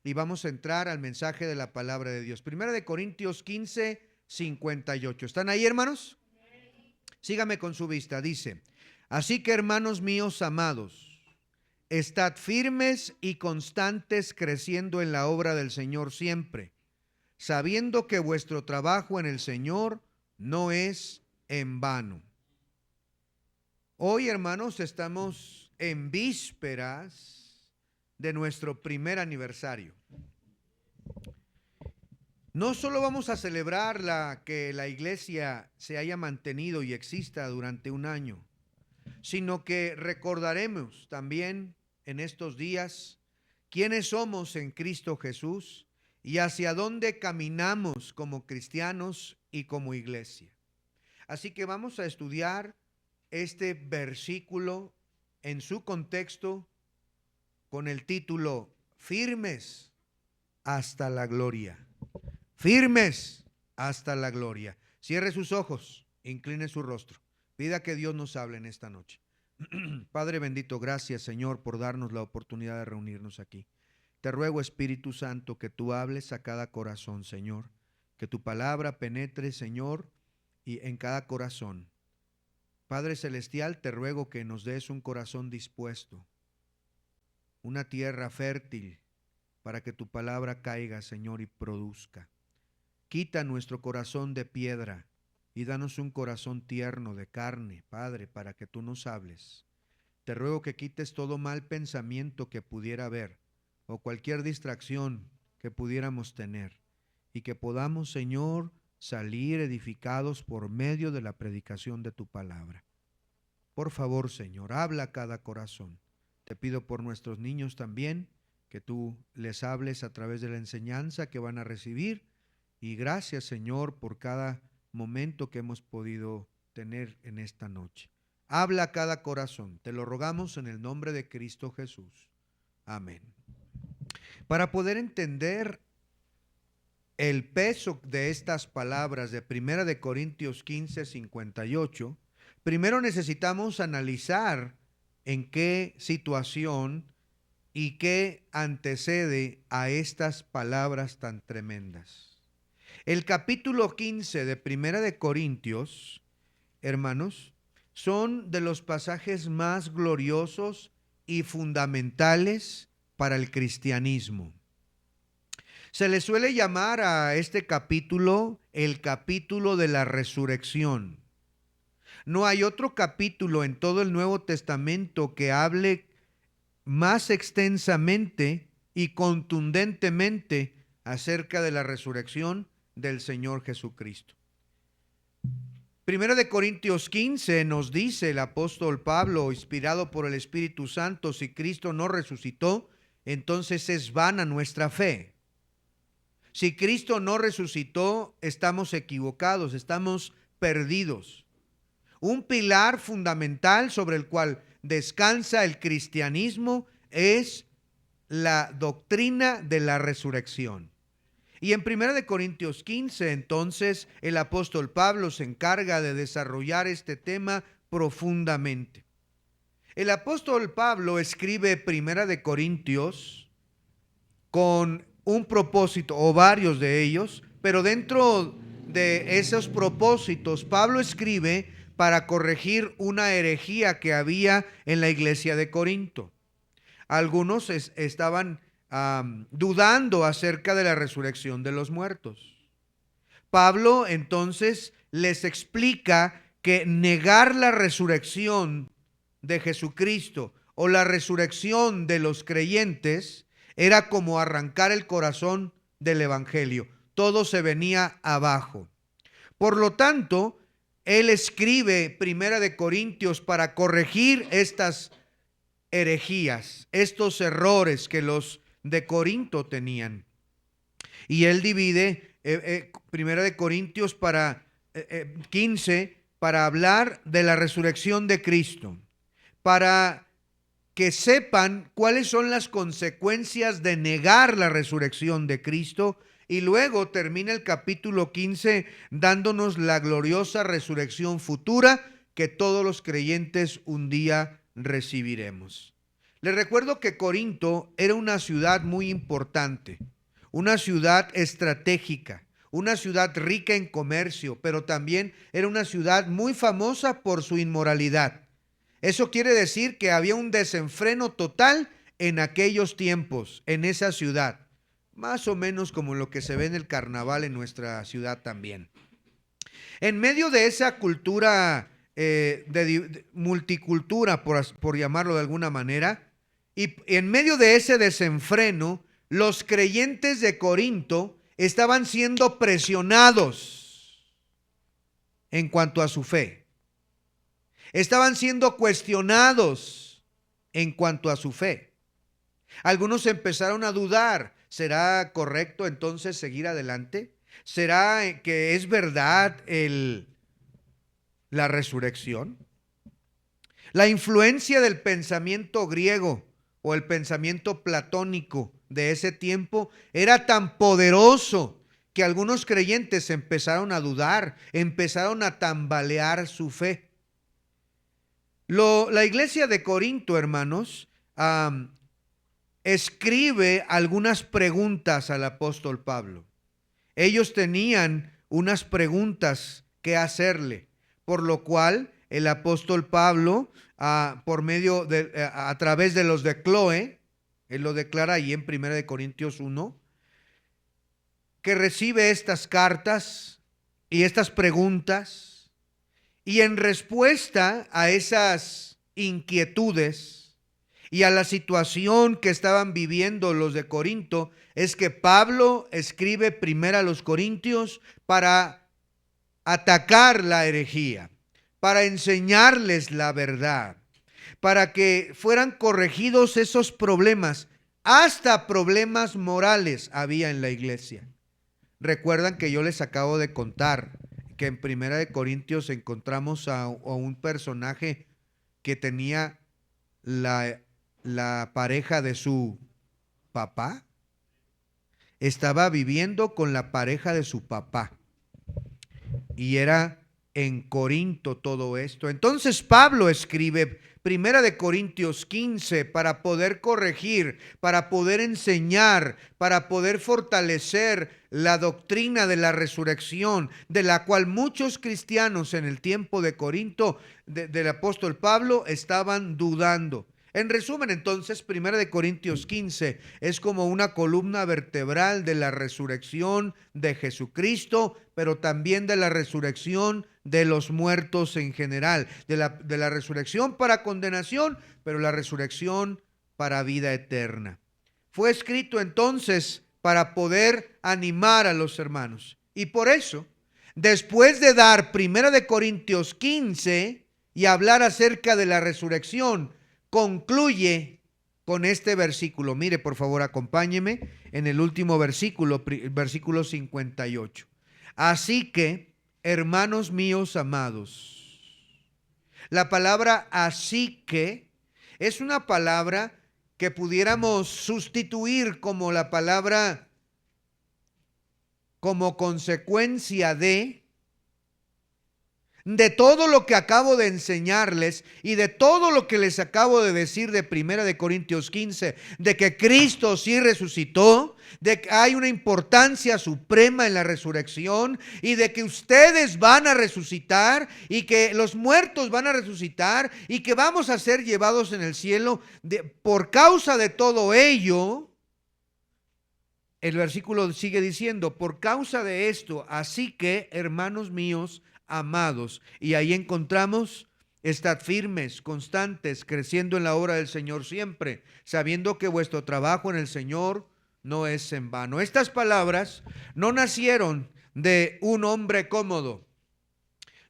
y vamos a entrar al mensaje de la palabra de Dios. Primera de Corintios 15, 58. ¿Están ahí, hermanos? Sígame con su vista. Dice: así que, hermanos míos amados, estad firmes y constantes, creciendo en la obra del Señor siempre, sabiendo que vuestro trabajo en el Señor no es en vano. Hoy, hermanos, estamos en vísperas de nuestro primer aniversario. No solo vamos a celebrar que la iglesia se haya mantenido y exista durante un año, sino que recordaremos también en estos días quiénes somos en Cristo Jesús y hacia dónde caminamos como cristianos y como iglesia. Así que vamos a estudiar este versículo en su contexto con el título: firmes hasta la gloria. Firmes hasta la gloria. Cierre sus ojos, incline su rostro. Pida que Dios nos hable en esta noche. Padre bendito, gracias, Señor, por darnos la oportunidad de reunirnos aquí. Te ruego, Espíritu Santo, que tú hables a cada corazón, Señor. Que tu palabra penetre, Señor, y en cada corazón. Padre celestial, te ruego que nos des un corazón dispuesto, una tierra fértil, para que tu palabra caiga, Señor, y produzca. Quita nuestro corazón de piedra y danos un corazón tierno de carne, Padre, para que tú nos hables. Te ruego que quites todo mal pensamiento que pudiera haber o cualquier distracción que pudiéramos tener, y que podamos, Señor, salir edificados por medio de la predicación de tu palabra. Por favor, Señor, habla a cada corazón. Te pido por nuestros niños también, que tú les hables a través de la enseñanza que van a recibir. Y gracias, Señor, por cada momento que hemos podido tener en esta noche. Habla a cada corazón. Te lo rogamos en el nombre de Cristo Jesús. Amén. Para poder entender el peso de estas palabras de 1 Corintios 15, 58, primero necesitamos analizar en qué situación y qué antecede a estas palabras tan tremendas. El capítulo 15 de 1 Corintios, hermanos, son de los pasajes más gloriosos y fundamentales para el cristianismo. Se le suele llamar a este capítulo el capítulo de la resurrección. No hay otro capítulo en todo el Nuevo Testamento que hable más extensamente y contundentemente acerca de la resurrección del Señor Jesucristo. Primero de Corintios 15 nos dice el apóstol Pablo, inspirado por el Espíritu Santo: si Cristo no resucitó, entonces es vana nuestra fe. Si Cristo no resucitó, estamos equivocados, estamos perdidos. Un pilar fundamental sobre el cual descansa el cristianismo es la doctrina de la resurrección. Y en 1 Corintios 15, entonces, el apóstol Pablo se encarga de desarrollar este tema profundamente. El apóstol Pablo escribe 1 Corintios con un propósito, o varios de ellos, pero dentro de esos propósitos, Pablo escribe para corregir una herejía que había en la iglesia de Corinto. Algunos estaban dudando acerca de la resurrección de los muertos. Pablo entonces les explica que negar la resurrección de Jesucristo o la resurrección de los creyentes era como arrancar el corazón del evangelio. Todo se venía abajo. Por lo tanto, él escribe 1 Corintios para corregir estas herejías, estos errores que los de Corinto tenían. Y él divide 1 Corintios 15 para hablar de la resurrección de Cristo, para que sepan cuáles son las consecuencias de negar la resurrección de Cristo, y luego termina el capítulo 15 dándonos la gloriosa resurrección futura que todos los creyentes un día recibiremos. Les recuerdo que Corinto era una ciudad muy importante, una ciudad estratégica, una ciudad rica en comercio, pero también era una ciudad muy famosa por su inmoralidad. Eso quiere decir que había un desenfreno total en aquellos tiempos, en esa ciudad, más o menos como lo que se ve en el carnaval en nuestra ciudad también. En medio de esa cultura, de multicultura, por llamarlo de alguna manera, y en medio de ese desenfreno, los creyentes de Corinto estaban siendo presionados en cuanto a su fe. Estaban siendo cuestionados en cuanto a su fe. Algunos empezaron a dudar, ¿será correcto entonces seguir adelante? ¿Será que es verdad la resurrección? La influencia del pensamiento griego o el pensamiento platónico de ese tiempo era tan poderoso que algunos creyentes empezaron a dudar, empezaron a tambalear su fe. La iglesia de Corinto, hermanos, escribe algunas preguntas al apóstol Pablo. Ellos tenían unas preguntas que hacerle, por lo cual el apóstol Pablo, a través de los de Cloé, él lo declara ahí en 1 Corintios 1, que recibe estas cartas y estas preguntas, y en respuesta a esas inquietudes y a la situación que estaban viviendo los de Corinto, es que Pablo escribe primero a los Corintios para atacar la herejía, para enseñarles la verdad, para que fueran corregidos esos problemas. Hasta problemas morales había en la iglesia. Recuerdan que yo les acabo de contar que en 1 Corintios encontramos a un personaje que tenía la pareja de su papá. Estaba viviendo con la pareja de su papá. Y era en Corinto todo esto. Entonces Pablo escribe 1 Corintios 15 para poder corregir, para poder enseñar, para poder fortalecer la doctrina de la resurrección, de la cual muchos cristianos en el tiempo de Corinto, del apóstol Pablo, estaban dudando. En resumen, entonces, 1 Corintios 15 es como una columna vertebral de la resurrección de Jesucristo, pero también de la resurrección de los muertos en general, de la resurrección para condenación, pero la resurrección para vida eterna. Fue escrito entonces para poder animar a los hermanos. Y por eso, después de dar 1 Corintios 15 y hablar acerca de la resurrección, concluye con este versículo. Mire, por favor, acompáñeme en el último versículo, versículo 58. Así que, hermanos míos amados, la palabra así que es una palabra que pudiéramos sustituir como la palabra como consecuencia de todo lo que acabo de enseñarles y de todo lo que les acabo de decir de 1 Corintios 15, de que Cristo sí resucitó, de que hay una importancia suprema en la resurrección y de que ustedes van a resucitar y que los muertos van a resucitar y que vamos a ser llevados en el cielo. Por causa de todo ello, el versículo sigue diciendo, por causa de esto, así que, hermanos míos, amados, y ahí encontramos, estad firmes, constantes, creciendo en la obra del Señor siempre, sabiendo que vuestro trabajo en el Señor no es en vano. Estas palabras no nacieron de un hombre cómodo,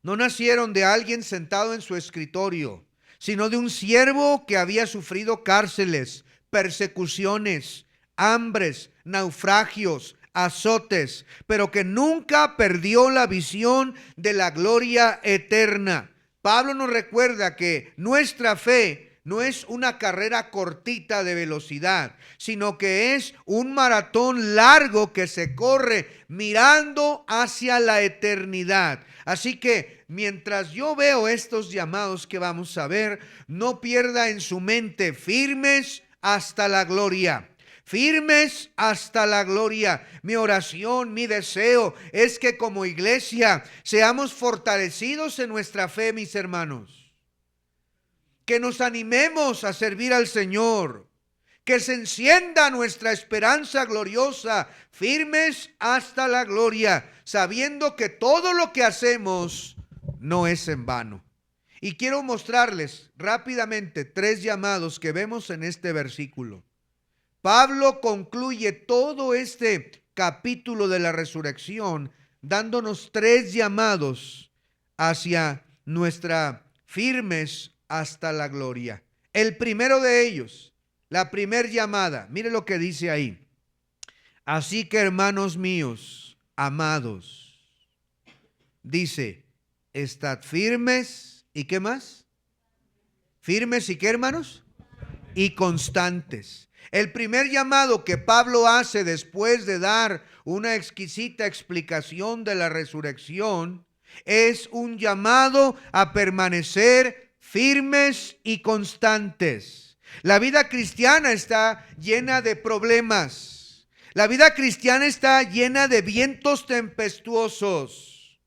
no nacieron de alguien sentado en su escritorio, sino de un siervo que había sufrido cárceles, persecuciones, hambres, naufragios, azotes, pero que nunca perdió la visión de la gloria eterna. Pablo nos recuerda que nuestra fe no es una carrera cortita de velocidad, sino que es un maratón largo que se corre mirando hacia la eternidad. Así que mientras yo veo estos llamados que vamos a ver, no pierda en su mente: firmes hasta la gloria. Firmes hasta la gloria. Mi oración, mi deseo es que como iglesia seamos fortalecidos en nuestra fe, mis hermanos. Que nos animemos a servir al Señor. Que se encienda nuestra esperanza gloriosa, firmes hasta la gloria, sabiendo que todo lo que hacemos no es en vano. Y quiero mostrarles rápidamente 3 llamados que vemos en este versículo. Pablo concluye todo este capítulo de la resurrección dándonos 3 llamados hacia nuestra firmes hasta la gloria. El primero de ellos, la primer llamada, mire lo que dice ahí. Así que, hermanos míos, amados, dice, estad firmes, ¿y qué más? Firmes, ¿y qué, hermanos? Y constantes. El primer llamado que Pablo hace después de dar una exquisita explicación de la resurrección es un llamado a permanecer firmes y constantes. La vida cristiana está llena de problemas. La vida cristiana está llena de vientos tempestuosos,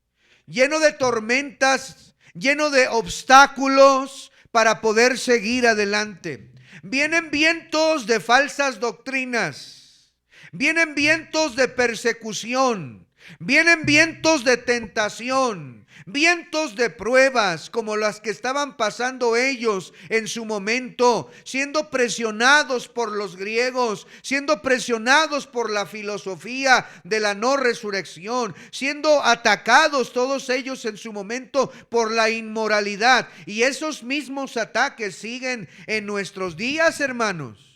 lleno de tormentas, lleno de obstáculos para poder seguir adelante. Vienen vientos de falsas doctrinas, vienen vientos de persecución, vienen vientos de tentación, vientos de pruebas como las que estaban pasando ellos en su momento, siendo presionados por los griegos, siendo presionados por la filosofía de la no resurrección, siendo atacados todos ellos en su momento por la inmoralidad. Y esos mismos ataques siguen en nuestros días, hermanos.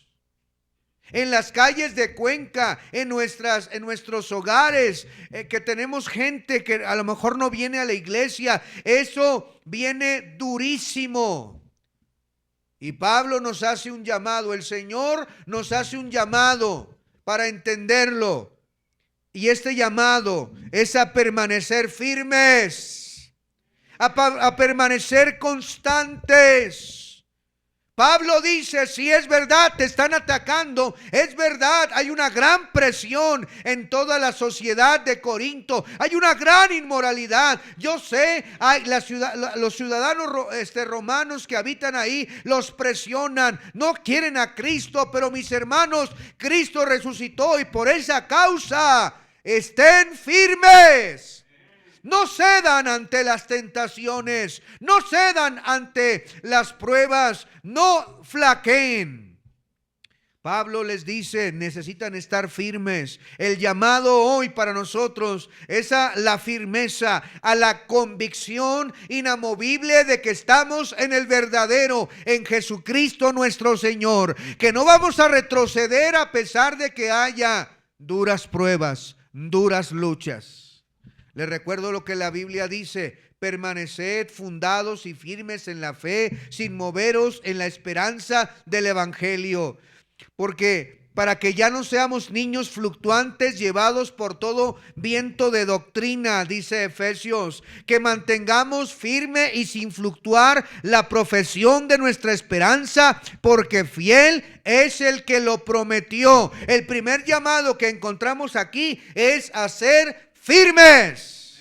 En las calles de Cuenca, en nuestros hogares, que tenemos gente que a lo mejor no viene a la iglesia, eso viene durísimo. Y Pablo nos hace un llamado, el Señor nos hace un llamado para entenderlo. Y este llamado es a permanecer firmes, a permanecer constantes. Pablo dice, si es verdad, te están atacando, es verdad, hay una gran presión en toda la sociedad de Corinto, hay una gran inmoralidad. Yo sé, los ciudadanos romanos que habitan ahí los presionan, no quieren a Cristo, pero mis hermanos, Cristo resucitó y por esa causa estén firmes. No cedan ante las tentaciones, no cedan ante las pruebas, no flaqueen. Pablo les dice, necesitan estar firmes. El llamado hoy para nosotros es a la firmeza, a la convicción inamovible de que estamos en el verdadero, en Jesucristo nuestro Señor. Que no vamos a retroceder a pesar de que haya duras pruebas, duras luchas. Les recuerdo lo que la Biblia dice: permaneced fundados y firmes en la fe, sin moveros en la esperanza del Evangelio. Porque para que ya no seamos niños fluctuantes llevados por todo viento de doctrina, dice Efesios, que mantengamos firme y sin fluctuar la profesión de nuestra esperanza, porque fiel es el que lo prometió. El primer llamado que encontramos aquí es a ser firmes,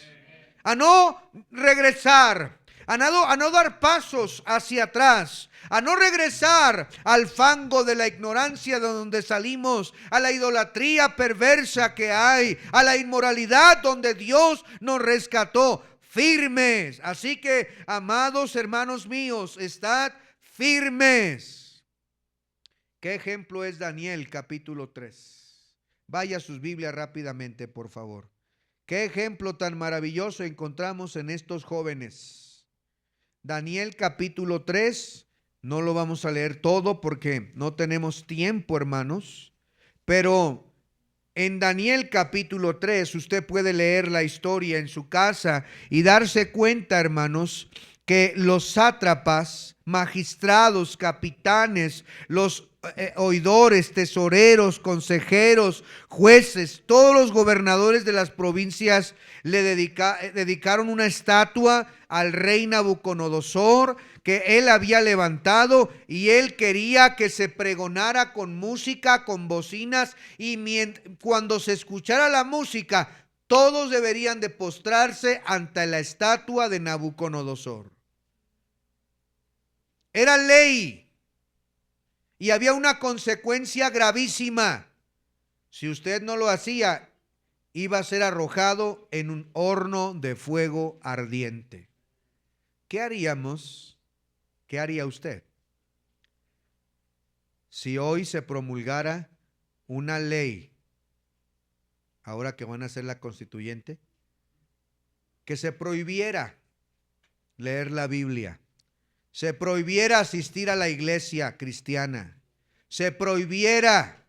a no regresar, a no dar pasos hacia atrás, a no regresar al fango de la ignorancia de donde salimos, a la idolatría perversa que hay, a la inmoralidad donde Dios nos rescató. Firmes. Así que, amados hermanos míos, estad firmes. ¿Qué ejemplo es Daniel capítulo 3? Vaya a sus Biblias rápidamente, por favor. Qué ejemplo tan maravilloso encontramos en estos jóvenes. Daniel capítulo 3, no lo vamos a leer todo porque no tenemos tiempo, hermanos, pero en Daniel capítulo 3 usted puede leer la historia en su casa y darse cuenta, hermanos, que los sátrapas, magistrados, capitanes, los oidores, tesoreros, consejeros, jueces, todos los gobernadores de las provincias le dedicaron una estatua al rey Nabucodonosor que él había levantado, y él quería que se pregonara con música, con bocinas, y cuando se escuchara la música, todos deberían de postrarse ante la estatua de Nabucodonosor. Era ley. Y había una consecuencia gravísima. Si usted no lo hacía, iba a ser arrojado en un horno de fuego ardiente. ¿Qué haríamos? ¿Qué haría usted si hoy se promulgara una ley, ahora que van a ser la constituyente, que se prohibiera leer la Biblia, se prohibiera asistir a la iglesia cristiana, se prohibiera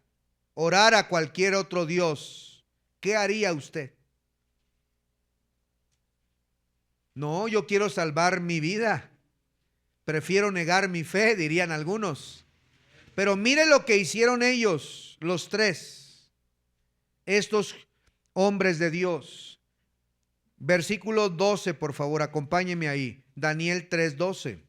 orar a cualquier otro Dios? ¿Qué haría usted? No, yo quiero salvar mi vida, prefiero negar mi fe, dirían algunos. Pero mire lo que hicieron ellos, los tres, estos hombres de Dios. Versículo 12, por favor, acompáñeme ahí. Daniel 3:12.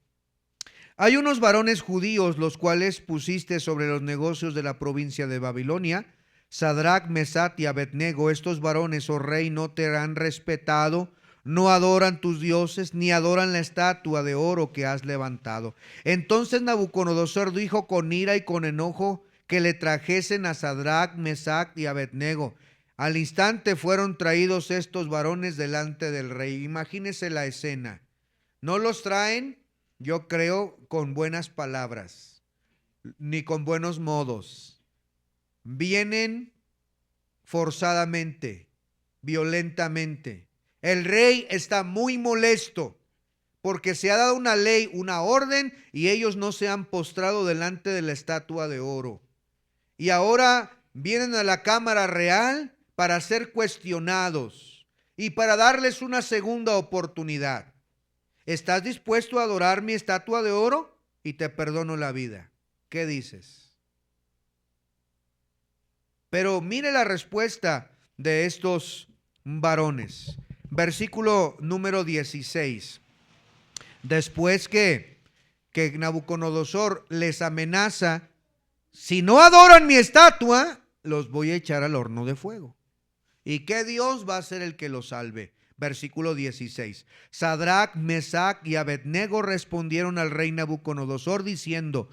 Hay unos varones judíos, los cuales pusiste sobre los negocios de la provincia de Babilonia, Sadrach, Mesach y Abednego. Estos varones, oh rey, no te han respetado, no adoran tus dioses, ni adoran la estatua de oro que has levantado. Entonces Nabucodonosor dijo con ira y con enojo que le trajesen a Sadrach, Mesach y Abednego. Al instante fueron traídos estos varones delante del rey. Imagínese la escena. No los traen, yo creo, con buenas palabras, ni con buenos modos. Vienen forzadamente, violentamente. El rey está muy molesto porque se ha dado una ley, una orden, y ellos no se han postrado delante de la estatua de oro. Y ahora vienen a la Cámara Real para ser cuestionados y para darles una segunda oportunidad. ¿Estás dispuesto a adorar mi estatua de oro? Y te perdono la vida. ¿Qué dices? Pero mire la respuesta de estos varones. Versículo número 16. Después que Nabucodonosor les amenaza, si no adoran mi estatua, los voy a echar al horno de fuego. ¿Y qué Dios va a ser el que los salve? Versículo 16. Sadrach, Mesach y Abednego respondieron al rey Nabucodonosor diciendo: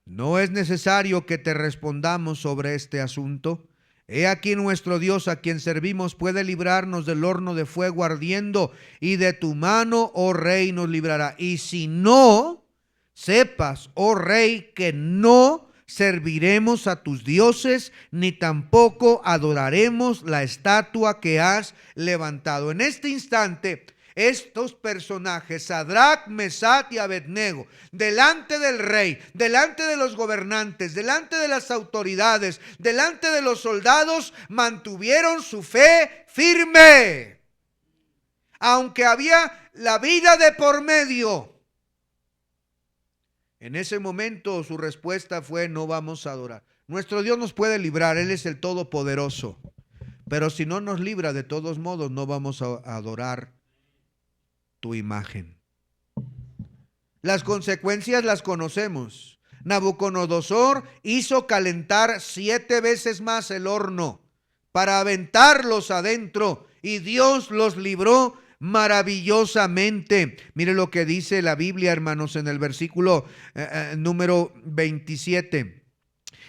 no es necesario que te respondamos sobre este asunto. He aquí nuestro Dios a quien servimos puede librarnos del horno de fuego ardiendo, y de tu mano, oh rey, nos librará. Y si no, sepas, oh rey, que no serviremos a tus dioses, ni tampoco adoraremos la estatua que has levantado. En este instante, estos personajes, Sadrach, Mesach y Abednego, delante del rey, delante de los gobernantes, delante de las autoridades, delante de los soldados, mantuvieron su fe firme. Aunque había la vida de por medio, en ese momento su respuesta fue: no vamos a adorar. Nuestro Dios nos puede librar, Él es el Todopoderoso. Pero si no nos libra, de todos modos no vamos a adorar tu imagen. Las consecuencias las conocemos. Nabucodonosor hizo calentar 7 veces más el horno para aventarlos adentro, y Dios los libró maravillosamente. Mire lo que dice la Biblia, hermanos, en el versículo número 27.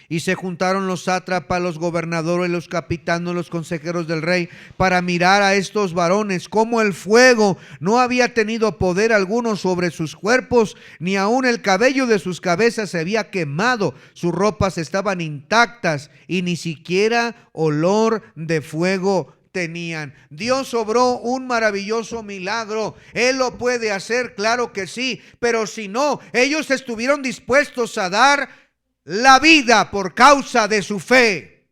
Y se juntaron los sátrapas, los gobernadores, los capitanes, los consejeros del rey, para mirar a estos varones, como el fuego no había tenido poder alguno sobre sus cuerpos, ni aun el cabello de sus cabezas se había quemado, sus ropas estaban intactas, y ni siquiera olor de fuego tenían. Dios obró un maravilloso milagro. Él lo puede hacer, claro que sí, pero si no, ellos estuvieron dispuestos a dar la vida por causa de su fe.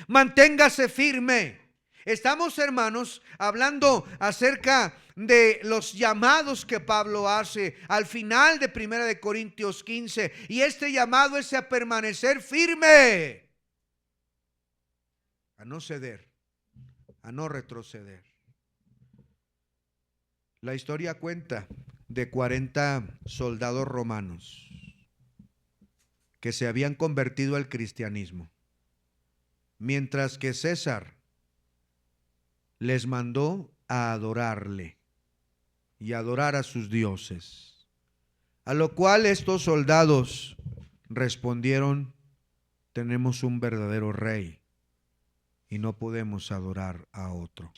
Manténgase firme. Estamos, hermanos, hablando acerca de los llamados que Pablo hace al final de 1 Corintios 15. Y este llamado es a permanecer firme, a no ceder, a no retroceder. La historia cuenta de 40 soldados romanos que se habían convertido al cristianismo, mientras que César les mandó a adorarle y adorar a sus dioses. A lo cual estos soldados respondieron: tenemos un verdadero rey y no podemos adorar a otro.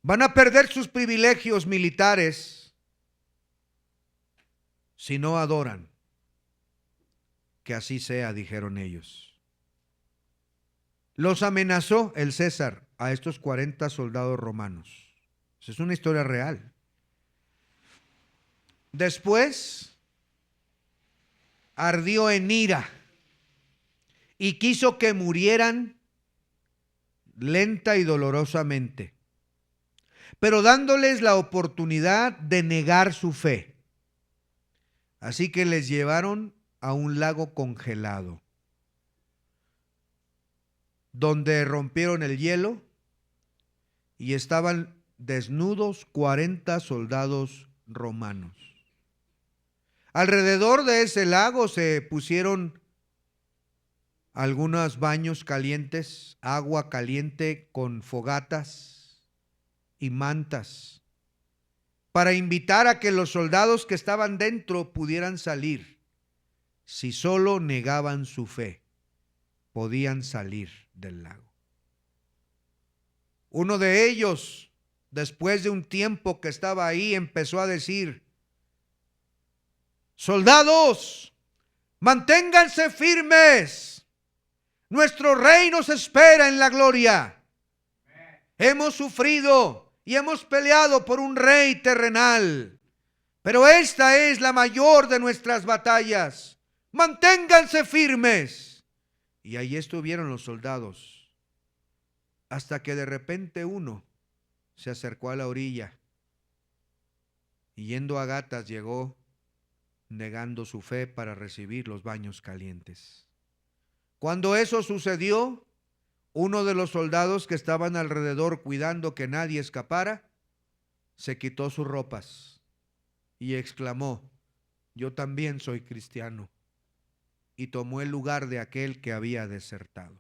Van a perder sus privilegios militares si no adoran. Que así sea, dijeron ellos. Los amenazó el César a estos 40 soldados romanos. Esa es una historia real. Después ardió en ira y quiso que murieran lenta y dolorosamente, pero dándoles la oportunidad de negar su fe. Así que les llevaron a un lago congelado, donde rompieron el hielo y estaban desnudos 40 soldados romanos. Alrededor de ese lago se pusieron algunos baños calientes, agua caliente con fogatas y mantas, para invitar a que los soldados que estaban dentro pudieran salir. Si solo negaban su fe, podían salir del lago. Uno de ellos, después de un tiempo que estaba ahí, empezó a decir: soldados, manténganse firmes. Nuestro rey nos espera en la gloria. Hemos sufrido y hemos peleado por un rey terrenal, pero esta es la mayor de nuestras batallas. Manténganse firmes. Y ahí estuvieron los soldados, hasta que de repente uno se acercó a la orilla y yendo a gatas llegó negando su fe para recibir los baños calientes. Cuando eso sucedió, uno de los soldados que estaban alrededor cuidando que nadie escapara, se quitó sus ropas y exclamó: yo también soy cristiano. Y tomó el lugar de aquel que había desertado.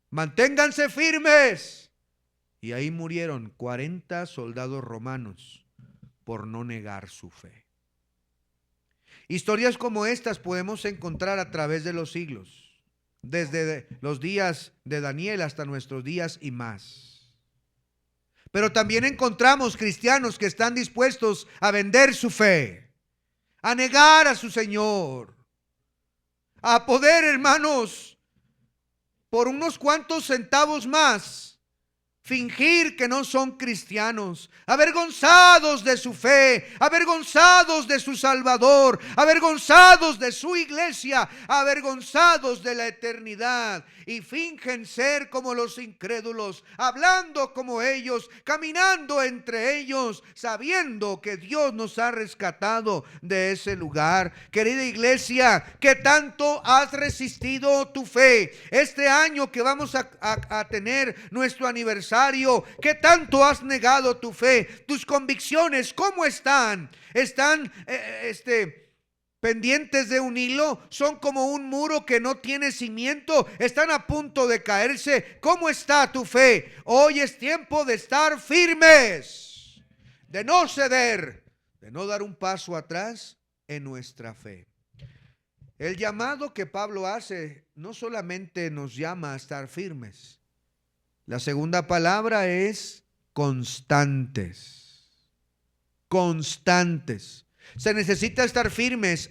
Manténganse firmes. Y ahí murieron 40 soldados romanos por no negar su fe. Historias como estas podemos encontrar a través de los siglos, desde los días de Daniel hasta nuestros días y más. Pero también encontramos cristianos que están dispuestos a vender su fe, a negar a su Señor, a poder, hermanos, por unos cuantos centavos más, fingir que no son cristianos, avergonzados de su fe, avergonzados de su Salvador, avergonzados de su iglesia, avergonzados de la eternidad, y fingen ser como los incrédulos, hablando como ellos, caminando entre ellos, sabiendo que Dios nos ha rescatado de ese lugar. Querida iglesia, ¿qué tanto has resistido tu fe? Este año que vamos a tener nuestro aniversario, ¿qué tanto has negado tu fe? Tus convicciones, ¿cómo están? ¿Están pendientes de un hilo? ¿Son como un muro que no tiene cimiento? ¿Están a punto de caerse? ¿Cómo está tu fe? Hoy es tiempo de estar firmes, de no ceder, de no dar un paso atrás en nuestra fe. El llamado que Pablo hace no solamente nos llama a estar firmes. La segunda palabra es constantes. Constantes. Se necesita estar firmes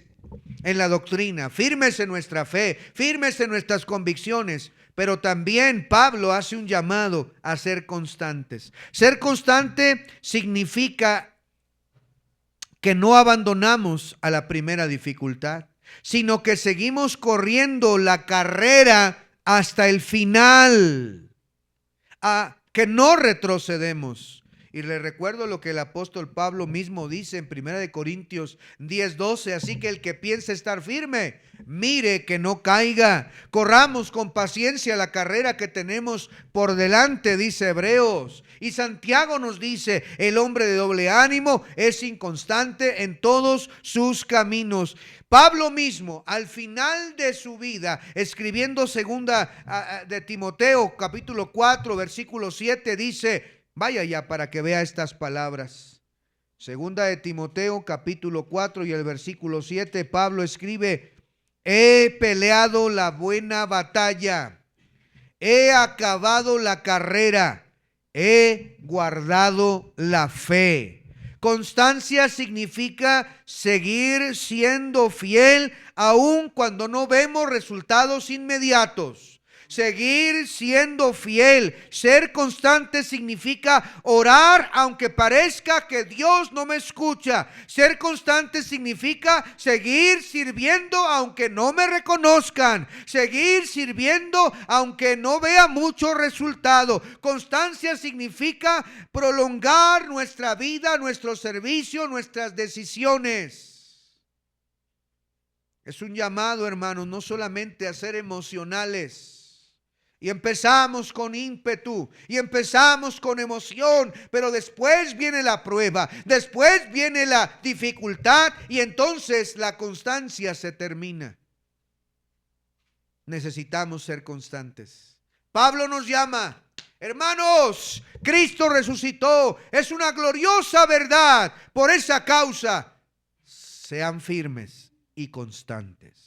en la doctrina, firmes en nuestra fe, firmes en nuestras convicciones. Pero también Pablo hace un llamado a ser constantes. Ser constante significa que no abandonamos a la primera dificultad, sino que seguimos corriendo la carrera hasta el final. a que no retrocedemos. Y le recuerdo lo que el apóstol Pablo mismo dice en 1 Corintios 10:12. Así que el que piense estar firme, mire que no caiga. Corramos con paciencia la carrera que tenemos por delante, dice Hebreos. Y Santiago nos dice, el hombre de doble ánimo es inconstante en todos sus caminos. Pablo mismo, al final de su vida, escribiendo segunda de Timoteo, capítulo 4, versículo 7, dice, vaya ya para que vea estas palabras. Segunda de Timoteo, capítulo 4 y el versículo 7, Pablo escribe, he peleado la buena batalla, he acabado la carrera, he guardado la fe. Constancia significa seguir siendo fiel aun cuando no vemos resultados inmediatos. Seguir siendo fiel, ser constante significa orar aunque parezca que Dios no me escucha. Ser constante significa seguir sirviendo aunque no me reconozcan. Seguir sirviendo aunque no vea mucho resultado. Constancia significa prolongar nuestra vida, nuestro servicio, nuestras decisiones. Es un llamado, hermanos, no solamente a ser emocionales. Y empezamos con ímpetu y empezamos con emoción, pero después viene la prueba, después viene la dificultad y entonces la constancia se termina. Necesitamos ser constantes. Pablo nos llama, hermanos, Cristo resucitó, es una gloriosa verdad. Por esa causa, sean firmes y constantes.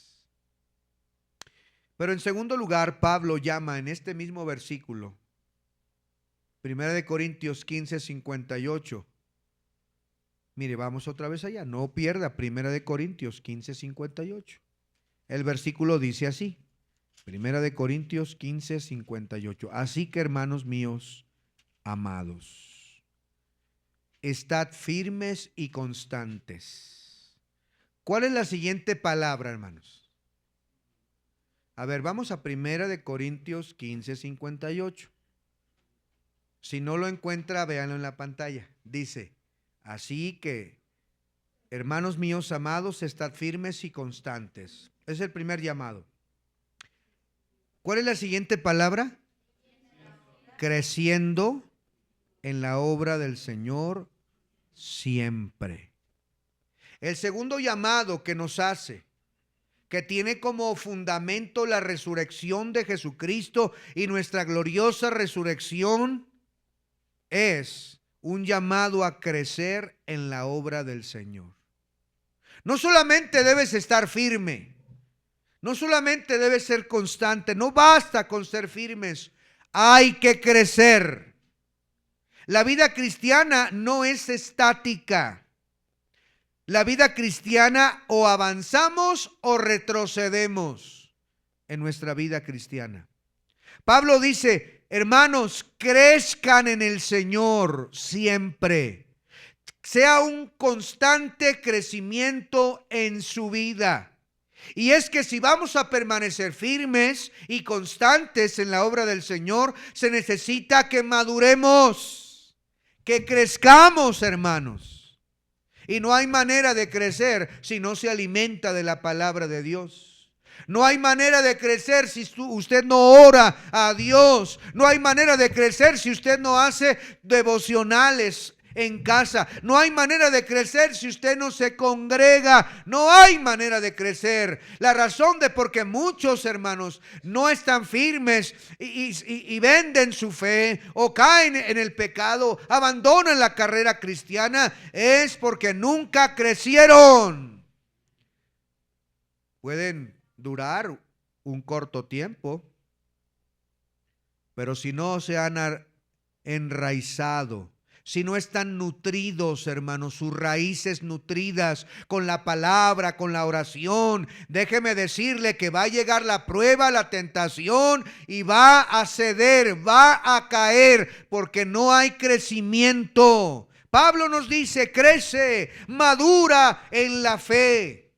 Pero en segundo lugar, Pablo llama en este mismo versículo, 1 Corintios 15:58. Mire, vamos otra vez allá, no pierda 1 Corintios 15:58. El versículo dice así, 1 Corintios 15:58. Así que, hermanos míos, amados, estad firmes y constantes. ¿Cuál es la siguiente palabra, hermanos? A ver, vamos a 1 Corintios 15:58. Si no lo encuentra, véanlo en la pantalla. Dice, así que, hermanos míos amados, estad firmes y constantes. Es el primer llamado. ¿Cuál es la siguiente palabra? Creciendo en la obra del Señor siempre. El segundo llamado que nos hace, que tiene como fundamento la resurrección de Jesucristo y nuestra gloriosa resurrección, es un llamado a crecer en la obra del Señor. No solamente debes estar firme, no solamente debes ser constante, no basta con ser firmes, hay que crecer. La vida cristiana no es estática. La vida cristiana o avanzamos o retrocedemos en nuestra vida cristiana. Pablo dice, hermanos, crezcan en el Señor siempre. Sea un constante crecimiento en su vida. Y es que si vamos a permanecer firmes y constantes en la obra del Señor, se necesita que maduremos, que crezcamos, hermanos. Y no hay manera de crecer si no se alimenta de la palabra de Dios. No hay manera de crecer si usted no ora a Dios. No hay manera de crecer si usted no hace devocionales en casa. No hay manera de crecer si usted no se congrega. No hay manera de crecer. La razón de por qué muchos hermanos no están firmes y venden su fe o caen en el pecado, abandonan la carrera cristiana, es porque nunca crecieron. Pueden durar un corto tiempo, pero si no se han enraizado, si no están nutridos, hermanos, sus raíces nutridas con la palabra, con la oración, déjeme decirle que va a llegar la prueba, la tentación y va a ceder, va a caer porque no hay crecimiento. Pablo nos dice, crece, madura en la fe.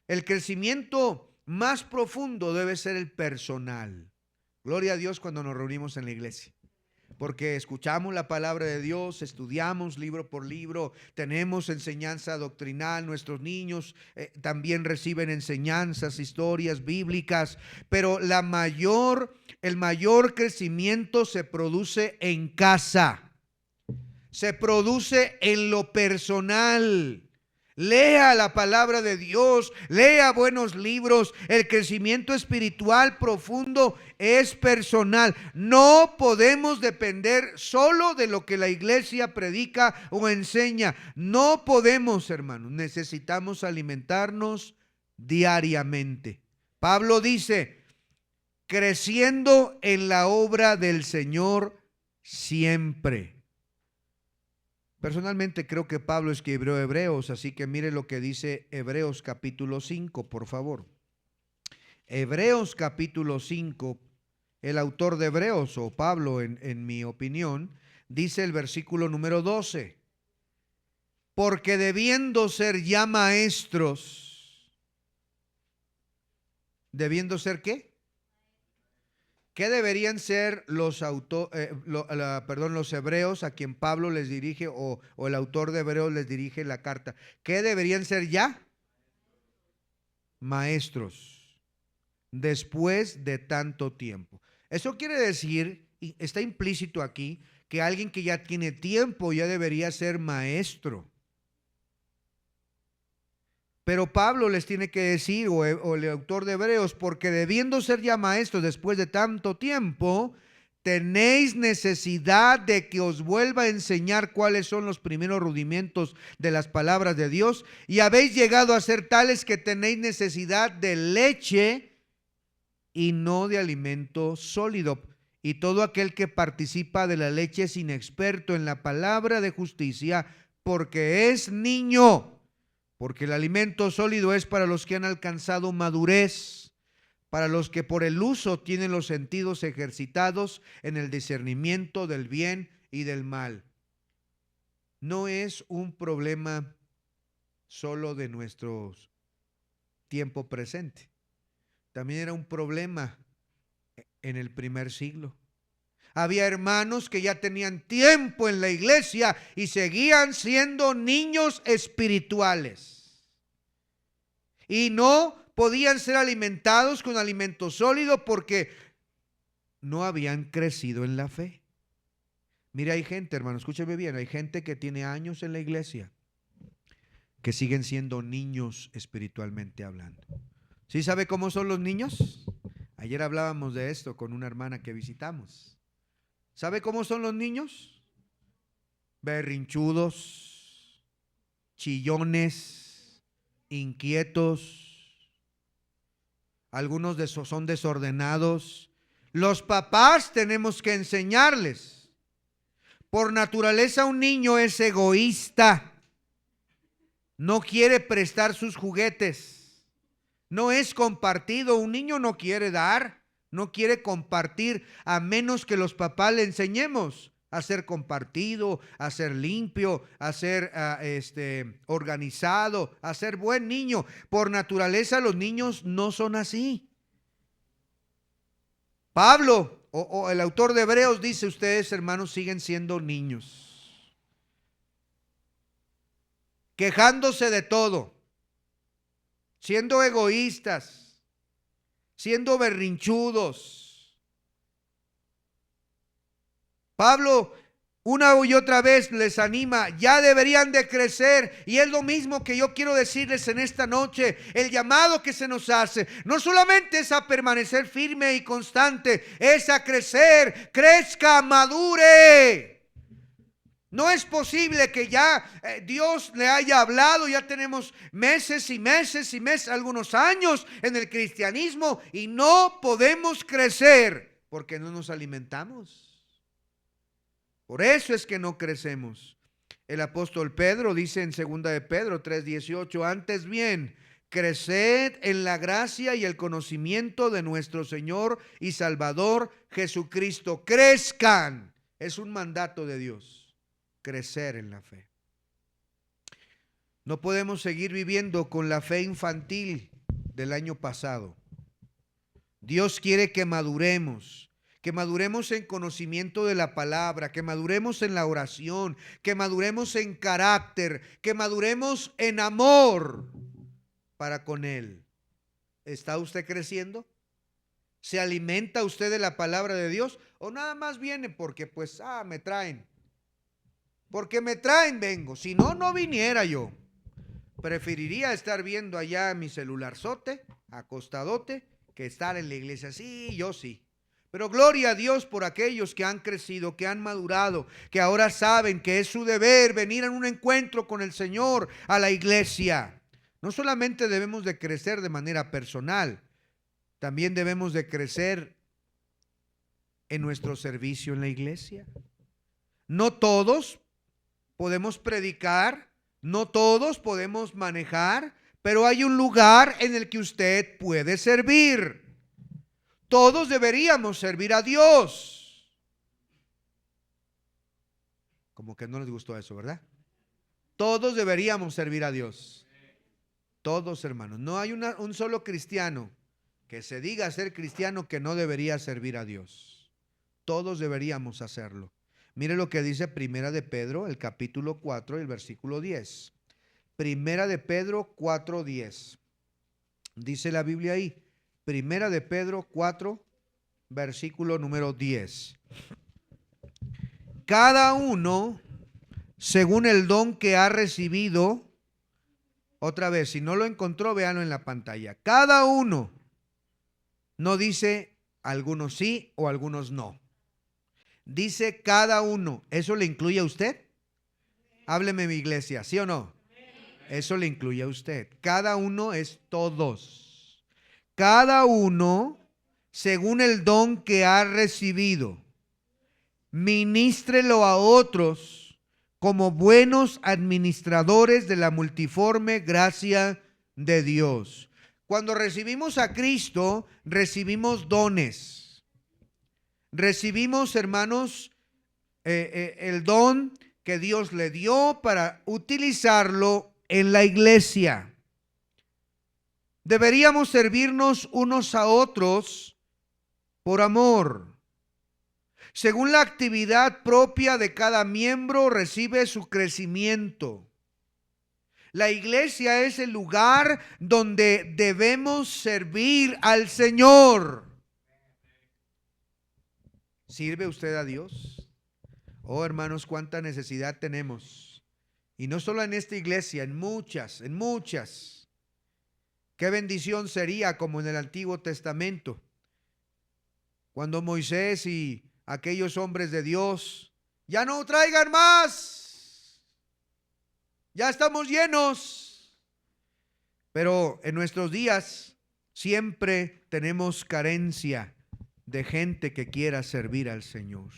El crecimiento más profundo debe ser el personal. Gloria a Dios cuando nos reunimos en la iglesia, porque escuchamos la palabra de Dios, estudiamos libro por libro, tenemos enseñanza doctrinal, nuestros niños también reciben enseñanzas, historias bíblicas, pero el mayor crecimiento se produce en casa, se produce en lo personal. Lea la palabra de Dios, lea buenos libros. El crecimiento espiritual profundo es personal. No podemos depender solo de lo que la iglesia predica o enseña. No podemos, hermanos. Necesitamos alimentarnos diariamente. Pablo dice, creciendo en la obra del Señor siempre. Personalmente creo que Pablo escribió Hebreos, así que mire lo que dice Hebreos capítulo 5, por favor. Hebreos capítulo 5, el autor de Hebreos, o Pablo en mi opinión, dice el versículo número 12. Porque debiendo ser ya maestros, ¿debiendo ser qué? ¿Qué deberían ser los hebreos a quien Pablo les dirige o el autor de Hebreos les dirige la carta? ¿Qué deberían ser ya? Maestros, después de tanto tiempo. Eso quiere decir, y está implícito aquí, que alguien que ya tiene tiempo ya debería ser maestro. Pero Pablo les tiene que decir, o el autor de Hebreos, porque debiendo ser ya maestros después de tanto tiempo, tenéis necesidad de que os vuelva a enseñar cuáles son los primeros rudimentos de las palabras de Dios, y habéis llegado a ser tales que tenéis necesidad de leche y no de alimento sólido. Y todo aquel que participa de la leche es inexperto en la palabra de justicia, porque es niño. Porque el alimento sólido es para los que han alcanzado madurez, para los que por el uso tienen los sentidos ejercitados en el discernimiento del bien y del mal. No es un problema solo de nuestro tiempo presente. También era un problema en el primer siglo. Había hermanos que ya tenían tiempo en la iglesia y seguían siendo niños espirituales. Y no podían ser alimentados con alimento sólido porque no habían crecido en la fe. Mire, hay gente, hermano, escúcheme bien, hay gente que tiene años en la iglesia que siguen siendo niños espiritualmente hablando. ¿Sí sabe cómo son los niños? Ayer hablábamos de esto con una hermana que visitamos. ¿Sabe cómo son los niños? Berrinchudos, chillones, inquietos. Algunos de esos son desordenados. Los papás tenemos que enseñarles. Por naturaleza un niño es egoísta. No quiere prestar sus juguetes. No es compartido. Un niño no quiere dar. No quiere compartir a menos que los papás le enseñemos a ser compartido, a ser limpio, a ser organizado, a ser buen niño. Por naturaleza los niños no son así. Pablo o el autor de Hebreos dice, ustedes hermanos siguen siendo niños, quejándose de todo, siendo egoístas, siendo berrinchudos. Pablo una y otra vez les anima, ya deberían de crecer, y es lo mismo que yo quiero decirles en esta noche. El llamado que se nos hace no solamente es a permanecer firme y constante, es a crecer, crezca, madure. No es posible que ya Dios le haya hablado, ya tenemos meses y meses y meses, algunos años en el cristianismo y no podemos crecer porque no nos alimentamos. Por eso es que no crecemos. El apóstol Pedro dice en 2 de Pedro 3:18, antes bien, creced en la gracia y el conocimiento de nuestro Señor y Salvador Jesucristo. Crezcan. Es un mandato de Dios. Crecer en la fe. No podemos seguir viviendo con la fe infantil del año pasado. Dios quiere que maduremos. que maduremos en conocimiento de la palabra, que maduremos en la oración, que maduremos en carácter, que maduremos en amor para con Él. ¿Está usted creciendo? ¿Se alimenta usted de la palabra de Dios? ¿O nada más viene porque pues, me traen? Porque me traen, vengo. Si no, no viniera yo. Preferiría estar viendo allá mi celularzote, acostadote, que estar en la iglesia. Sí, yo sí. Pero gloria a Dios por aquellos que han crecido, que han madurado, que ahora saben que es su deber venir a un encuentro con el Señor a la iglesia. No solamente debemos de crecer de manera personal, también debemos de crecer en nuestro servicio en la iglesia. No todos podemos predicar, no todos podemos manejar, pero hay un lugar en el que usted puede servir. Todos deberíamos servir a Dios. Como que no les gustó eso, ¿verdad? Todos deberíamos servir a Dios. Todos, hermanos. No hay un solo cristiano que se diga ser cristiano que no debería servir a Dios. Todos deberíamos hacerlo. Mire lo que dice Primera de Pedro, el capítulo 4, el versículo 10. Primera de Pedro 4:10. Dice la Biblia ahí. Primera de Pedro 4, versículo número 10. Cada uno, según el don que ha recibido, otra vez, si no lo encontró, véanlo en la pantalla. Cada uno, no dice algunos sí o algunos no. Dice cada uno. ¿Eso le incluye a usted? Hábleme, mi iglesia, ¿sí o no? Eso le incluye a usted. Cada uno es todos. Cada uno, según el don que ha recibido, ministrelo a otros como buenos administradores de la multiforme gracia de Dios. Cuando recibimos a Cristo, recibimos dones. Recibimos, hermanos, el don que Dios le dio para utilizarlo en la iglesia. Deberíamos servirnos unos a otros por amor. Según la actividad propia de cada miembro, recibe su crecimiento. La iglesia es el lugar donde debemos servir al Señor. ¿Sirve usted a Dios? Oh, hermanos, cuánta necesidad tenemos. Y no solo en esta iglesia, en muchas. Qué bendición sería como en el Antiguo Testamento, cuando Moisés y aquellos hombres de Dios, ya no traigan más, ya estamos llenos. Pero en nuestros días siempre tenemos carencia de gente que quiera servir al Señor.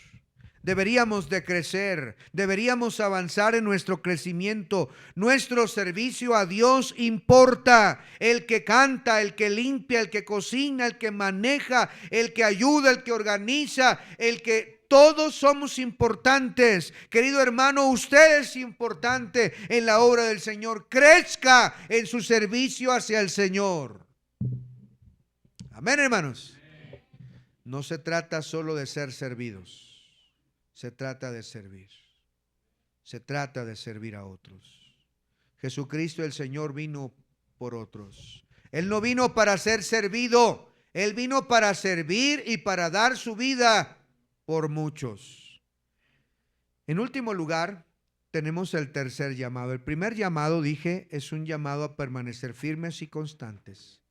Deberíamos de crecer, deberíamos avanzar en nuestro crecimiento. Nuestro servicio a Dios importa. El que canta, el que limpia, el que cocina, el que maneja, el que ayuda, el que organiza, todos somos importantes. Querido hermano, usted es importante en la obra del Señor. Crezca en su servicio hacia el Señor. Amén, hermanos. No se trata solo de ser servidos. Se trata de servir. Se trata de servir a otros. Jesucristo el Señor vino por otros. Él no vino para ser servido. Él vino para servir y para dar su vida por muchos. En último lugar, tenemos el tercer llamado. El primer llamado, dije, es un llamado a permanecer firmes y constantes.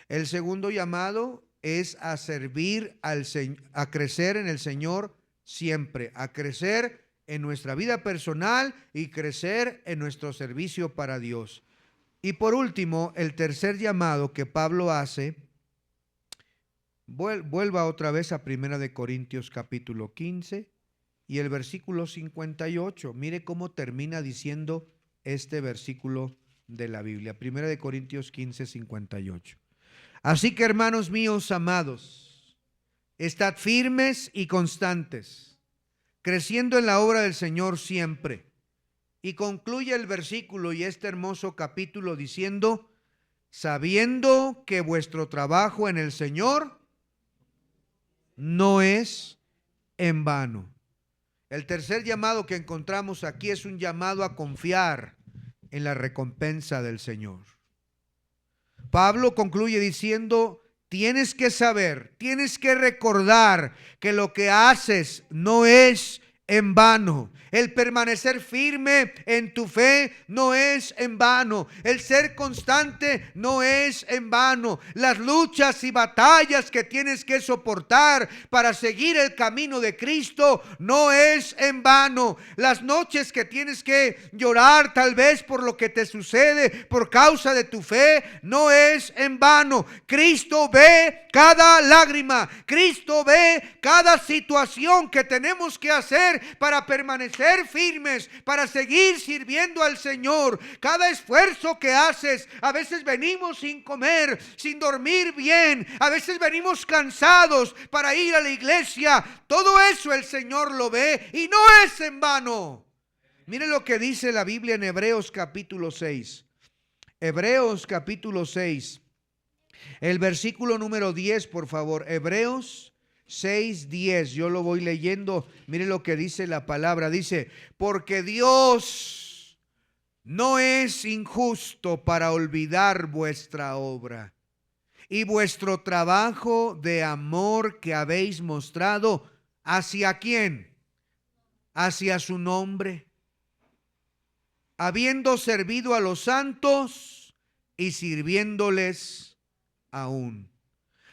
El segundo llamado es a servir a crecer en el Señor siempre, a crecer en nuestra vida personal y crecer en nuestro servicio para Dios. Y por último, el tercer llamado que Pablo hace, vuelva otra vez a 1 Corintios capítulo 15 y el versículo 58. Mire cómo termina diciendo este versículo de la Biblia. 1 Corintios 15, 58. Así que, hermanos míos amados, estad firmes y constantes, creciendo en la obra del Señor siempre. Y concluye el versículo y este hermoso capítulo diciendo, sabiendo que vuestro trabajo en el Señor no es en vano. El tercer llamado que encontramos aquí es un llamado a confiar en la recompensa del Señor. Pablo concluye diciendo: tienes que saber, tienes que recordar que lo que haces no es en vano. El permanecer firme en tu fe no es en vano. El ser constante no es en vano. Las luchas y batallas que tienes que soportar para seguir el camino de Cristo no es en vano. Las noches que tienes que llorar tal vez por lo que te sucede por causa de tu fe no es en vano. Cristo ve cada lágrima. Cristo ve cada situación que tenemos que hacer para permanecer firmes, para seguir sirviendo al Señor. Cada esfuerzo que haces, a veces venimos sin comer, sin dormir bien, a veces venimos cansados para ir a la iglesia. Todo eso el Señor lo ve y no es en vano. Mire lo que dice la Biblia en Hebreos capítulo 6. Hebreos capítulo 6. El versículo número 10, por favor. Hebreos 6:10, yo lo voy leyendo. Mire lo que dice la palabra. Dice: porque Dios no es injusto para olvidar vuestra obra y vuestro trabajo de amor que habéis mostrado. ¿Hacia quién? Hacia su nombre, habiendo servido a los santos y sirviéndoles aún.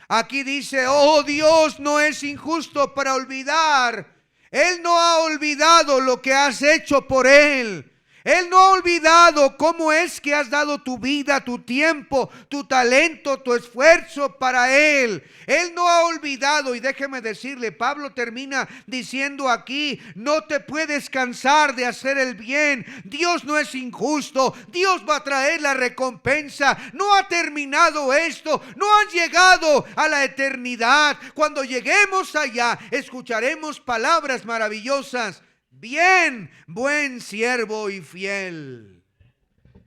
Aquí dice: oh, Dios no es injusto para olvidar. Él no ha olvidado lo que has hecho por Él. Él no ha olvidado cómo es que has dado tu vida, tu tiempo, tu talento, tu esfuerzo para Él. Él no ha olvidado. Y déjeme decirle, Pablo termina diciendo aquí: no te puedes cansar de hacer el bien. Dios no es injusto. Dios va a traer la recompensa. No ha terminado esto. No han llegado a la eternidad. Cuando lleguemos allá, escucharemos palabras maravillosas. Bien, buen siervo y fiel.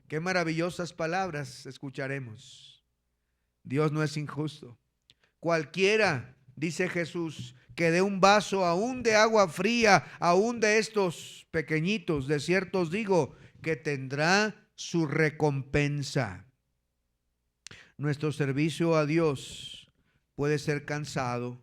Qué maravillosas palabras escucharemos. Dios no es injusto. Cualquiera, dice Jesús, que dé un vaso aún de agua fría, aún de estos pequeñitos, de cierto os digo, que tendrá su recompensa. Nuestro servicio a Dios puede ser cansado,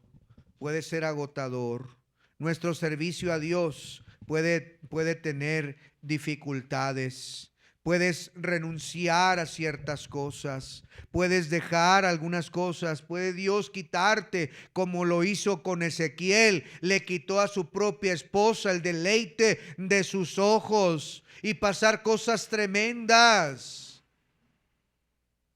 puede ser agotador. Nuestro servicio a Dios puede tener dificultades. Puedes renunciar a ciertas cosas, puedes dejar algunas cosas, puede Dios quitarte, como lo hizo con Ezequiel. Le quitó a su propia esposa el deleite de sus ojos y pasar cosas tremendas.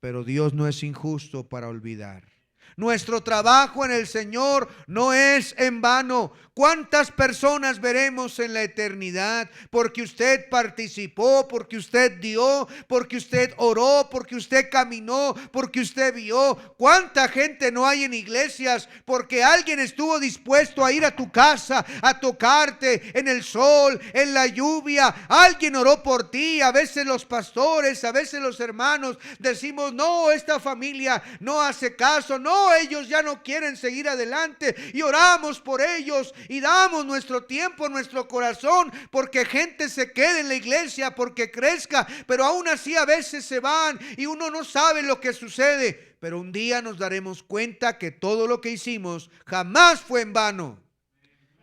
Pero Dios no es injusto para olvidar. Nuestro trabajo en el Señor no es en vano. ¿Cuántas personas veremos en la eternidad? Porque usted participó, porque usted dio, porque usted oró, porque usted caminó, porque usted vio. ¿Cuánta gente no hay en iglesias porque alguien estuvo dispuesto a ir a tu casa, a tocarte en el sol, en la lluvia? Alguien oró por ti. A veces los pastores, a veces los hermanos decimos: no, esta familia no hace caso, no, ellos ya no quieren seguir adelante, y oramos por ellos y damos nuestro tiempo, nuestro corazón, porque gente se quede en la iglesia, porque crezca, pero aún así a veces se van y uno no sabe lo que sucede. Pero un día nos daremos cuenta que todo lo que hicimos jamás fue en vano.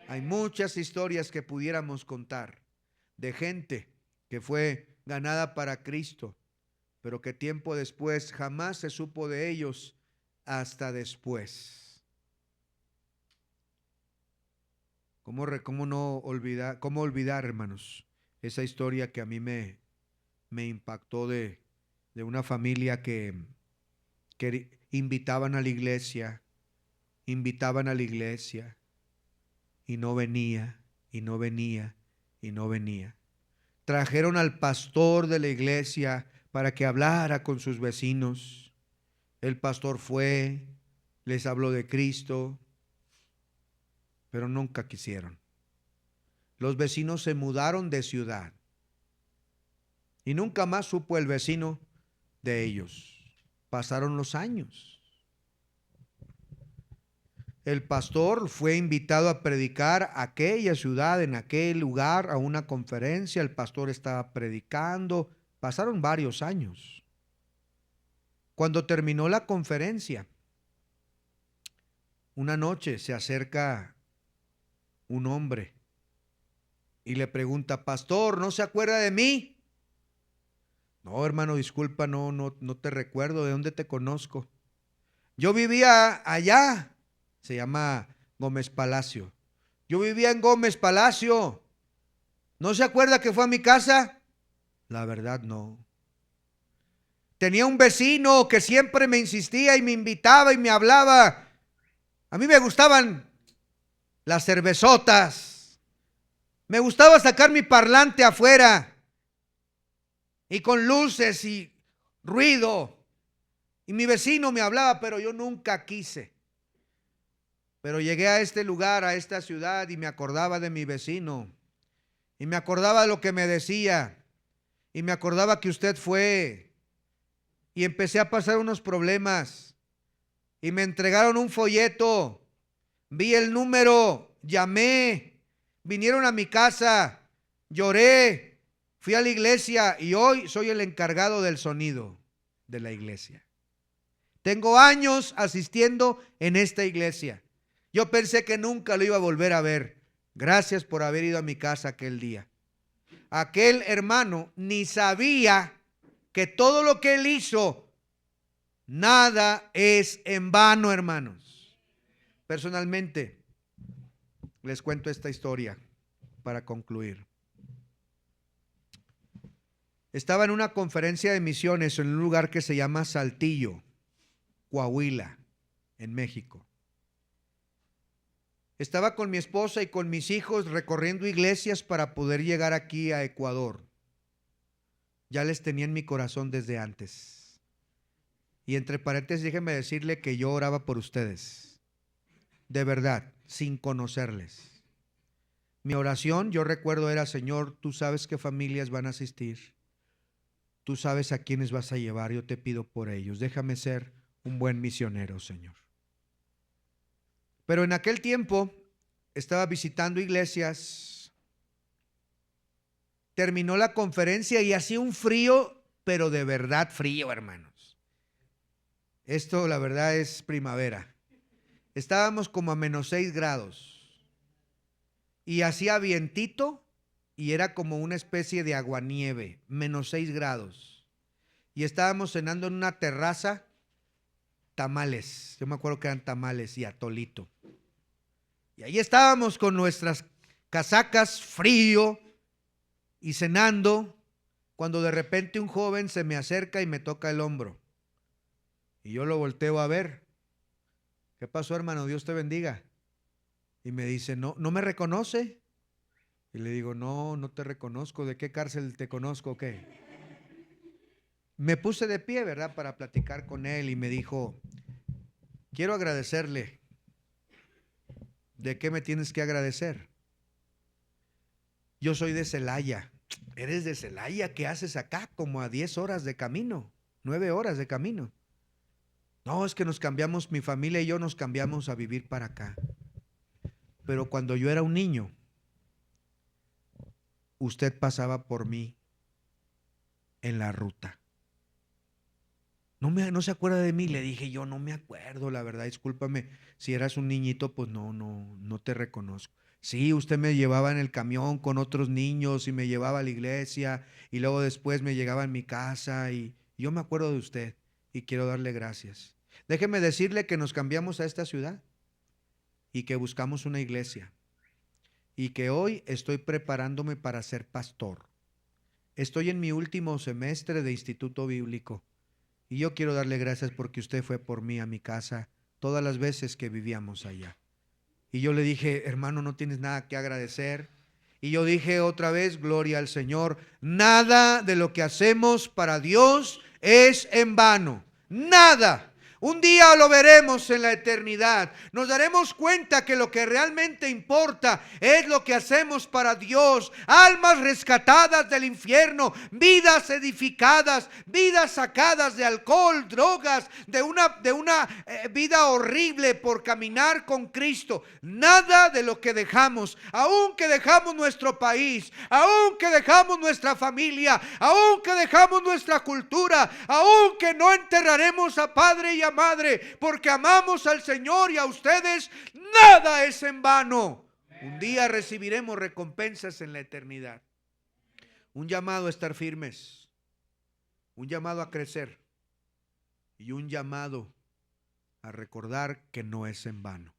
Hay muchas historias que pudiéramos contar de gente que fue ganada para Cristo, pero que tiempo después jamás se supo de ellos hasta después. ¿Cómo olvidar, hermanos, esa historia que a mí me impactó de una familia que invitaban a la iglesia y no venía, y no venía, y no venía. Trajeron al pastor de la iglesia para que hablara con sus vecinos. El pastor fue, les habló de Cristo, pero nunca quisieron. Los vecinos se mudaron de ciudad y nunca más supo el vecino de ellos. Pasaron los años. El pastor fue invitado a predicar a aquella ciudad, en aquel lugar, a una conferencia. El pastor estaba predicando. Pasaron varios años. Cuando terminó la conferencia, una noche se acerca un hombre y le pregunta: pastor, ¿no se acuerda de mí? No, hermano, disculpa, no te recuerdo. ¿De dónde te conozco? Yo vivía allá. Se llama Gómez Palacio. Yo vivía en Gómez Palacio. ¿No se acuerda que fue a mi casa? La verdad, no. Tenía un vecino que siempre me insistía y me invitaba y me hablaba. A mí me gustaban las cervezotas. Me gustaba sacar mi parlante afuera y con luces y ruido. Y mi vecino me hablaba, pero yo nunca quise. Pero llegué a este lugar, a esta ciudad, y me acordaba de mi vecino. Y me acordaba de lo que me decía. Y me acordaba que usted fue. Y empecé a pasar unos problemas. Y me entregaron un folleto. Vi el número, llamé. Vinieron a mi casa. Lloré. Fui a la iglesia y hoy soy el encargado del sonido de la iglesia. Tengo años asistiendo en esta iglesia. Yo pensé que nunca lo iba a volver a ver. Gracias por haber ido a mi casa aquel día. Aquel hermano ni sabía que todo lo que él hizo, nada es en vano, hermanos. Personalmente, les cuento esta historia para concluir. Estaba en una conferencia de misiones en un lugar que se llama Saltillo, Coahuila, en México. Estaba con mi esposa y con mis hijos recorriendo iglesias para poder llegar aquí a Ecuador. Ya les tenía en mi corazón desde antes. Y entre paréntesis, déjenme decirle que yo oraba por ustedes. De verdad, sin conocerles. Mi oración, yo recuerdo, era: Señor, tú sabes qué familias van a asistir. Tú sabes a quiénes vas a llevar. Yo te pido por ellos. Déjame ser un buen misionero, Señor. Pero en aquel tiempo estaba visitando iglesias. Terminó la conferencia y hacía un frío, pero de verdad frío, hermanos. Esto, la verdad, es primavera. Estábamos como a -6 grados. Y hacía vientito y era como una especie de aguanieve, -6 grados. Y estábamos cenando en una terraza, tamales. Yo me acuerdo que eran tamales y atolito. Y ahí estábamos con nuestras casacas, frío, y cenando, cuando de repente un joven se me acerca y me toca el hombro. Y yo lo volteo a ver. ¿Qué pasó, hermano? Dios te bendiga. Y me dice: no me reconoce. Y le digo: no te reconozco. ¿De qué cárcel te conozco o qué? Me puse de pie, ¿verdad?, para platicar con él, y me dijo: quiero agradecerle. ¿De qué me tienes que agradecer? Yo soy de Celaya. ¿Eres de Celaya? ¿Qué haces acá? Como a 10 horas de camino, 9 horas de camino. No, es que nos cambiamos, mi familia y yo nos cambiamos a vivir para acá. Pero cuando yo era un niño, usted pasaba por mí en la ruta. No se acuerda de mí. Le dije yo: no me acuerdo, la verdad, discúlpame. Si eras un niñito, pues no te reconozco. Sí, usted me llevaba en el camión con otros niños y me llevaba a la iglesia y luego después me llegaba en mi casa y yo me acuerdo de usted y quiero darle gracias. Déjeme decirle que nos cambiamos a esta ciudad y que buscamos una iglesia y que hoy estoy preparándome para ser pastor. Estoy en mi último semestre de instituto bíblico. Y yo quiero darle gracias porque usted fue por mí a mi casa todas las veces que vivíamos allá. Y yo le dije: hermano, no tienes nada que agradecer. Y yo dije otra vez: gloria al Señor. Nada de lo que hacemos para Dios es en vano. Nada. Un día lo veremos en la eternidad. Nos daremos cuenta que lo que realmente importa es lo que hacemos para Dios. Almas rescatadas del infierno, vidas edificadas, vidas sacadas de alcohol, drogas, de una vida horrible por caminar con Cristo. Nada de lo que dejamos, aunque dejamos nuestro país, aunque dejamos nuestra familia, aunque dejamos nuestra cultura, aunque no enterraremos a padre y a madre, porque amamos al Señor y a ustedes, nada es en vano. Un día recibiremos recompensas en la eternidad. Un llamado a estar firmes, un llamado a crecer y un llamado a recordar que no es en vano.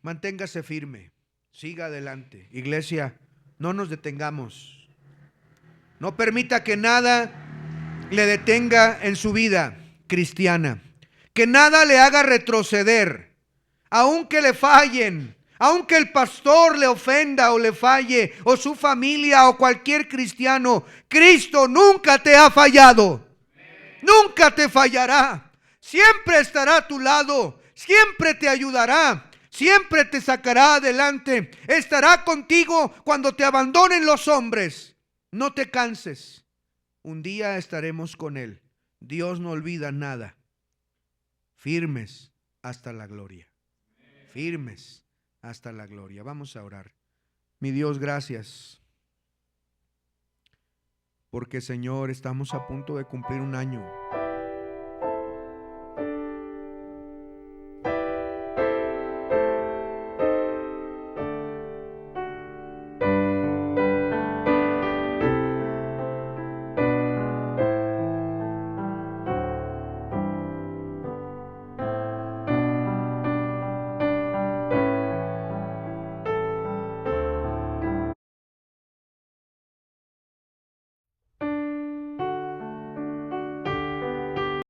Manténgase firme, siga adelante. Iglesia, no nos detengamos. No permita que nada le detenga en su vida cristiana, que nada le haga retroceder, aunque le fallen, aunque el pastor le ofenda o le falle, o su familia o cualquier cristiano. Cristo nunca te ha fallado, nunca te fallará, siempre estará a tu lado, siempre te ayudará, siempre te sacará adelante, estará contigo cuando te abandonen los hombres. No te canses, un día estaremos con Él. Dios no olvida nada. Firmes hasta la gloria. Firmes hasta la gloria. Vamos a orar. Mi Dios, gracias. Porque, Señor, estamos a punto de cumplir un año.